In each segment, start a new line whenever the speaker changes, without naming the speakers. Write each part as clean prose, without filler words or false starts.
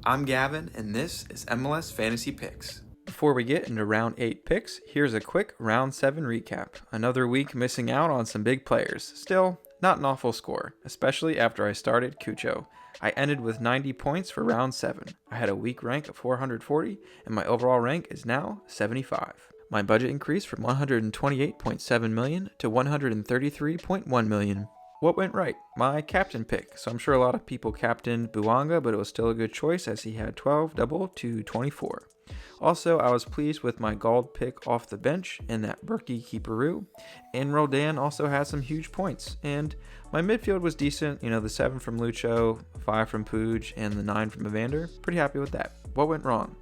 I'm Gavin, and this is MLS Fantasy Picks.
Before we get into round 8 picks, here's a quick round 7 recap. Another week missing out on some big players. Still, not an awful score, especially after I started Cucho. I ended with 90 points for round 7. I had a week rank of 440, and my overall rank is now 75. My budget increased from 128.7 million to 133.1 million. What went right? My captain pick. So I'm sure a lot of people captained Buanga, but it was still a good choice as he had 12 double to 24. Also, I was pleased with my gold pick off the bench in that Berkey Keeperoo, and Roldan also had some huge points. And my midfield was decent, the 7 from Lucho, 5 from Puig, and the 9 from Evander. Pretty happy with that. What went wrong?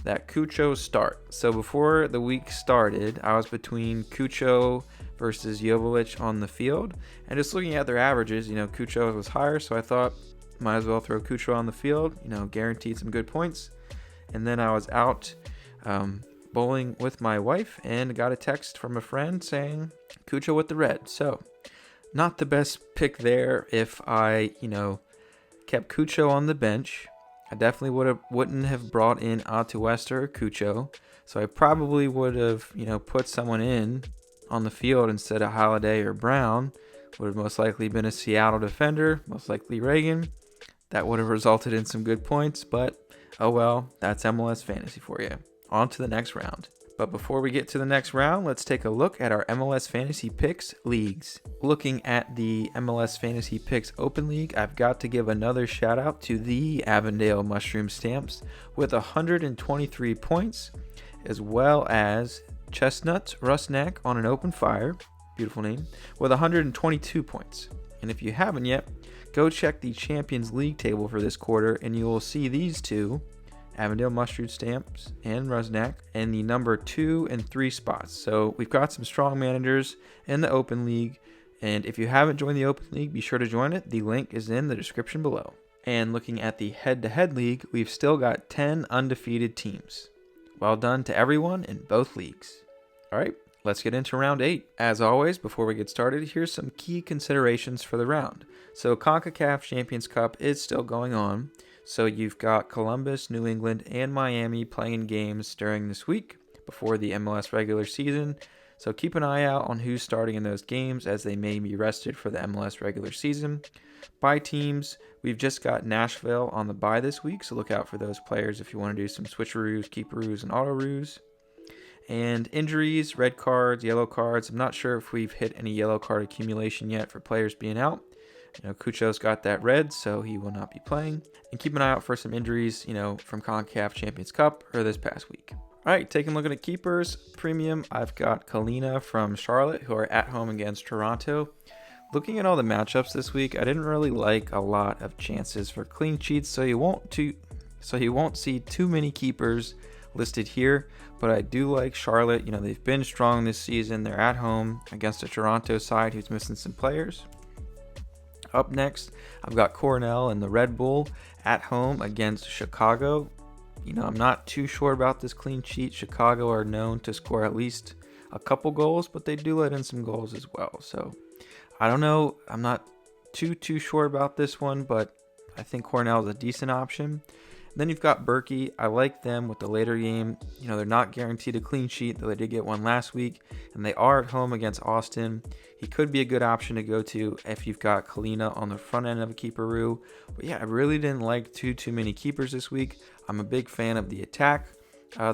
That Cucho start. So before the week started, I was between Cucho versus Jovic on the field, and just looking at their averages, Cucho was higher, so I thought might as well throw Cucho on the field, guaranteed some good points. And then I was out bowling with my wife and got a text from a friend saying Cucho with the red. So not the best pick there. If I kept Cucho on the bench, I definitely wouldn't have brought in Atuesta or Cucho, so I probably would have put someone in on the field instead of Holiday or Brown. Would have most likely been a Seattle defender, most likely Reagan. That would have resulted in some good points, but oh well, that's MLS Fantasy for you. On to the next round. But before we get to the next round, let's take a look at our MLS Fantasy Picks leagues. Looking at the MLS Fantasy Picks Open League, I've got to give another shout out to the Avondale Mushroom Stamps with 123 points, as well as Chestnuts Rusnak on an Open Fire, beautiful name, with 122 points. And if you haven't yet, go check the Champions League table for this quarter, and you will see these two, Avondale Mustard Stamps and Rusnak, in the number 2 and 3 spots. So we've got some strong managers in the Open League, and if you haven't joined the Open League, be sure to join it. The link is in the description below. And looking at the head-to-head league, we've still got 10 undefeated teams. Well done to everyone in both leagues. All right, let's get into round 8. As always, before we get started, here's some key considerations for the round. So CONCACAF Champions Cup is still going on. So you've got Columbus, New England, and Miami playing games during this week before the MLS regular season. So keep an eye out on who's starting in those games as they may be rested for the MLS regular season. By teams, we've just got Nashville on the bye this week, so look out for those players if you want to do some switcheroos, keeperoos, and auto-roos. And injuries, red cards, yellow cards. I'm not sure if we've hit any yellow card accumulation yet for players being out. Cucho's got that red, so he will not be playing. And keep an eye out for some injuries, from CONCACAF Champions Cup or this past week. All right, taking a look at keepers. Premium, I've got Kalina from Charlotte, who are at home against Toronto. Looking at all the matchups this week, I didn't really like a lot of chances for clean sheets, so you won't see too many keepers listed here. But I do like Charlotte. They've been strong this season. They're at home against a Toronto side who's missing some players. Up next, I've got Cornell and the Red Bull at home against Chicago. I'm not too sure about this clean sheet. Chicago are known to score at least a couple goals, but they do let in some goals as well. So I don't know. I'm not too sure about this one, but I think Cornell is a decent option. Then you've got Berkey. I like them with the later game. They're not guaranteed a clean sheet, though they did get one last week, and they are at home against Austin. He could be a good option to go to if you've got Kalina on the front end of a keeperoo. But yeah, I really didn't like too many keepers this week. I'm a big fan of the attack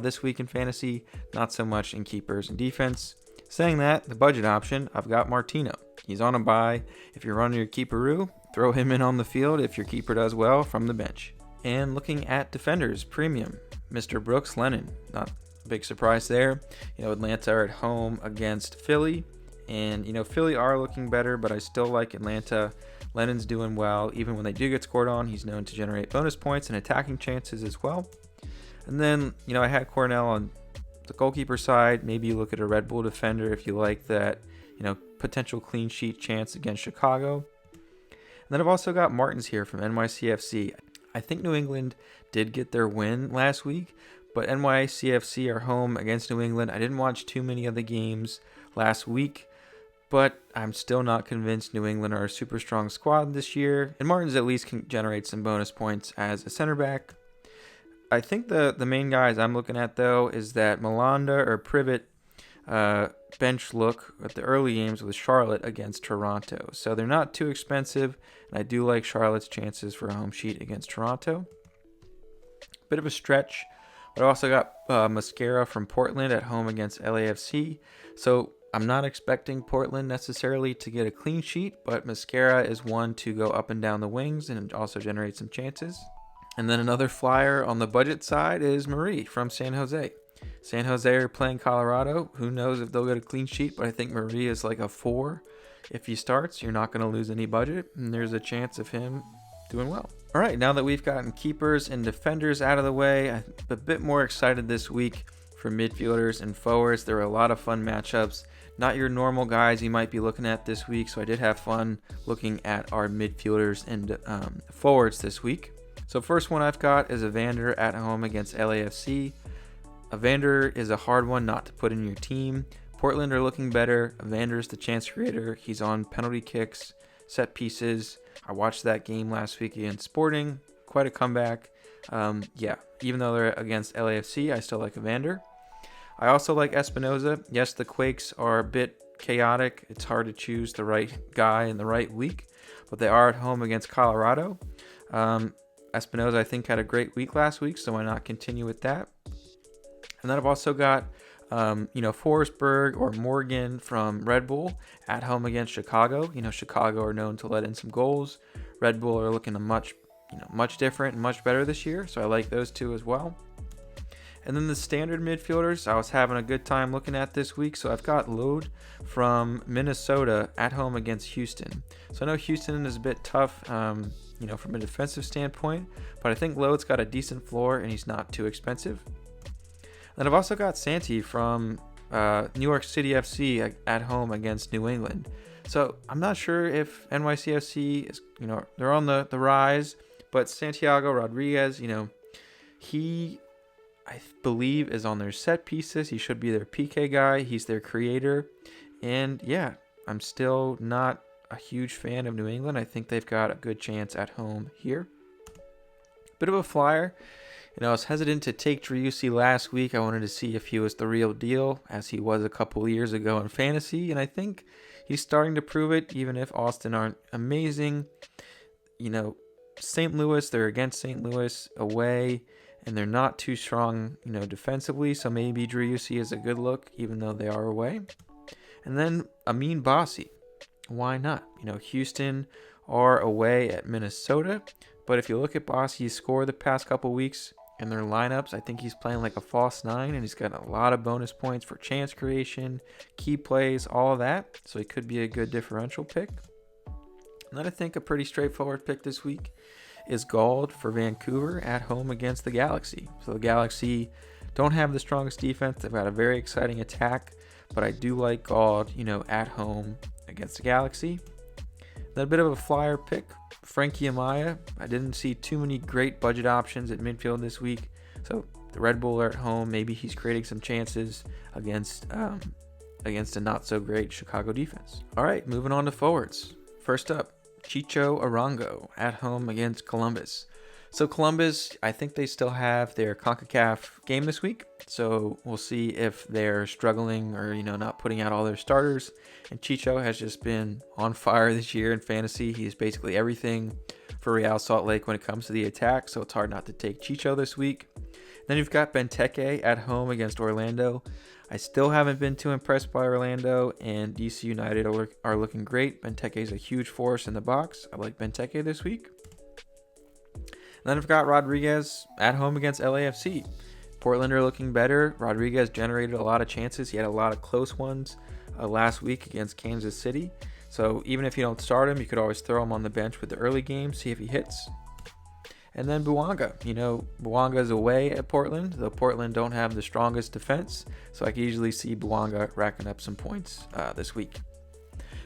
this week in fantasy, not so much in keepers and defense. Saying that, the budget option, I've got Martino. He's on a bye. If you're running your keeperoo, throw him in on the field if your keeper does well from the bench. And looking at defenders, premium, Mr. Brooks Lennon. Not a big surprise there. Atlanta are at home against Philly. And, Philly are looking better, but I still like Atlanta. Lennon's doing well. Even when they do get scored on, he's known to generate bonus points and attacking chances as well. And then, I had Cornell on the goalkeeper side. Maybe you look at a Red Bull defender if you like that, potential clean sheet chance against Chicago. And then I've also got Martins here from NYCFC. I think New England did get their win last week, but NYCFC are home against New England. I didn't watch too many of the games last week, but I'm still not convinced New England are a super strong squad this year, and Martins at least can generate some bonus points as a center back. I think the main guys I'm looking at, though, is that Malanda or Privet bench look at the early games with Charlotte against Toronto. So they're not too expensive, and I do like Charlotte's chances for a home sheet against Toronto. Bit of a stretch, but I also got Mascara from Portland at home against LAFC. So I'm not expecting Portland necessarily to get a clean sheet, but Mascara is one to go up and down the wings and also generate some chances. And then another flyer on the budget side is Marie from San Jose. San Jose are playing Colorado. Who knows if they'll get a clean sheet, but I think Marie is like a 4. If he starts, you're not going to lose any budget, and there's a chance of him doing well. All right, now that we've gotten keepers and defenders out of the way, I'm a bit more excited this week for midfielders and forwards. There were a lot of fun matchups. Not your normal guys you might be looking at this week, so I did have fun looking at our midfielders and forwards this week. So first one I've got is Evander at home against LAFC. Evander is a hard one not to put in your team. Portland are looking better. Evander's the chance creator. He's on penalty kicks, set pieces. I watched that game last week against Sporting. Quite a comeback. Even though they're against LAFC, I still like Evander. I also like Espinoza. Yes, the Quakes are a bit chaotic. It's hard to choose the right guy in the right week, but they are at home against Colorado. Espinoza, I think, had a great week last week, so why not continue with that? And then I've also got, Forsberg or Morgan from Red Bull at home against Chicago. Chicago are known to let in some goals. Red Bull are looking much different and much better this year, so I like those two as well. And then the standard midfielders, I was having a good time looking at this week. So I've got Lode from Minnesota at home against Houston. So I know Houston is a bit tough, from a defensive standpoint, but I think Lode's got a decent floor and he's not too expensive. And I've also got Santi from New York City FC at home against New England. So I'm not sure if NYCFC is, they're on the rise, but Santiago Rodriguez, he, I believe, is on their set pieces. He should be their PK guy. He's their creator. And yeah, I'm still not a huge fan of New England. I think they've got a good chance at home here. Bit of a flyer. I was hesitant to take Driussi last week. I wanted to see if he was the real deal, as he was a couple years ago in fantasy. And I think he's starting to prove it, even if Austin aren't amazing. St. Louis, they're against St. Louis away, and they're not too strong, defensively. So maybe Driussi is a good look, even though they are away. And then Amin Bassi. Why not? Houston are away at Minnesota. But if you look at Bassi's score the past couple weeks in their lineups, I think he's playing like a false 9, and he's got a lot of bonus points for chance creation, key plays, all of that. So he could be a good differential pick. And then I think a pretty straightforward pick this week is Gauld for Vancouver at home against the Galaxy. So the Galaxy don't have the strongest defense. They've got a very exciting attack, but I do like Gauld, at home against the Galaxy. Then a bit of a flyer pick, Frankie Amaya. I didn't see too many great budget options at midfield this week. So the Red Bull are at home. Maybe he's creating some chances against a not so great Chicago defense. All right, moving on to forwards. First up, Chicho Arango at home against Columbus. So Columbus, I think they still have their CONCACAF game this week. So we'll see if they're struggling or, not putting out all their starters. And Chicho has just been on fire this year in fantasy. He's basically everything for Real Salt Lake when it comes to the attack. So it's hard not to take Chicho this week. Then you've got Benteke at home against Orlando. I still haven't been too impressed by Orlando, and DC United are looking great. Benteke is a huge force in the box. I like Benteke this week. Then I've got Rodriguez at home against LAFC. Portland are looking better. Rodriguez generated a lot of chances. He had a lot of close ones last week against Kansas City. So even if you don't start him, you could always throw him on the bench with the early game, see if he hits. And then Bouanga. Bouanga is away at Portland, though Portland don't have the strongest defense. So I can easily see Bouanga racking up some points this week.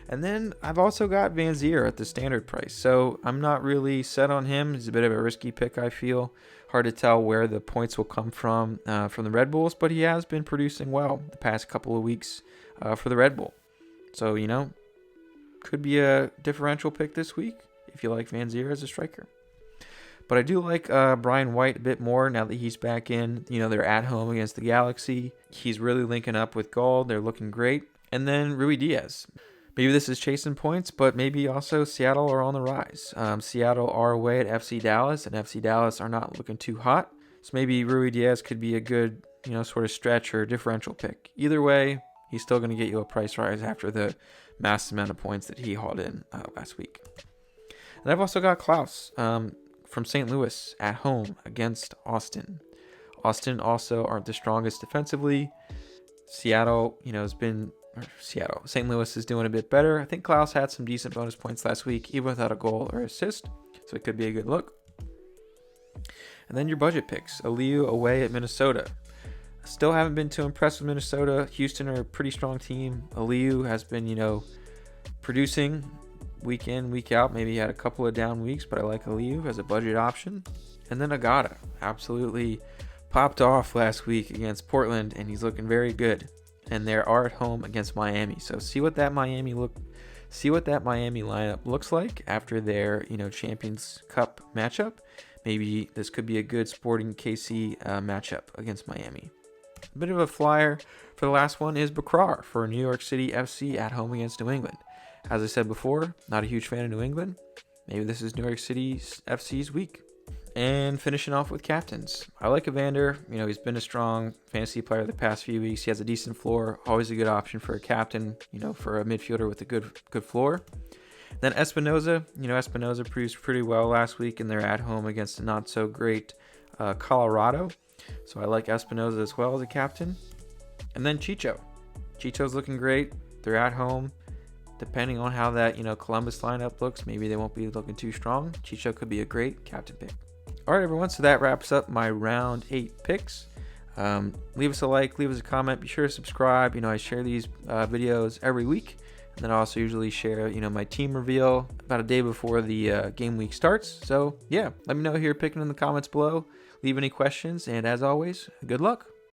And then I've also got Van Zier at the standard price. So I'm not really set on him. He's a bit of a risky pick, I feel. Hard to tell where the points will come from the Red Bulls, but he has been producing well the past couple of weeks for the Red Bull. So, could be a differential pick this week if you like Van Zier as a striker. But I do like Brian White a bit more now that he's back in. They're at home against the Galaxy. He's really linking up with Gall. They're looking great. And then Rui Diaz. Maybe this is chasing points, but maybe also Seattle are on the rise. Seattle are away at FC Dallas, and FC Dallas are not looking too hot. So maybe Rui Diaz could be a good, sort of stretch or differential pick. Either way, he's still going to get you a price rise after the massive amount of points that he hauled in last week. And I've also got Klaus from St. Louis at home against Austin. Austin also aren't the strongest defensively. Seattle, St. Louis is doing a bit better. I think Klaus had some decent bonus points last week, even without a goal or assist, so it could be a good look. And then your budget picks. Aliu away at Minnesota. Still haven't been too impressed with Minnesota. Houston are a pretty strong team. Aliu has been, producing week in, week out. Maybe he had a couple of down weeks, but I like Aliu as a budget option. And then Agata absolutely popped off last week against Portland, and he's looking very good. And they are at home against Miami. So see what that Miami lineup looks like after their, Champions Cup matchup. Maybe this could be a good Sporting KC matchup against Miami. A bit of a flyer for the last one is Bakrar for New York City FC at home against New England. As I said before, not a huge fan of New England. Maybe this is New York City FC's week. And finishing off with captains. I like Evander. He's been a strong fantasy player the past few weeks. He has a decent floor. Always a good option for a captain, for a midfielder with a good floor. Then Espinoza. Espinoza produced pretty well last week, and they're at home against a not-so-great Colorado. So I like Espinoza as well as a captain. And then Chicho. Chicho's looking great. They're at home. Depending on how that, Columbus lineup looks, maybe they won't be looking too strong. Chicho could be a great captain pick. All right, everyone, so that wraps up my round 8 picks. Leave us a like, leave us a comment, be sure to subscribe. I share these videos every week, and then I also usually share, my team reveal about a day before the game week starts. So, yeah, let me know who you're picking in the comments below. Leave any questions, and as always, good luck.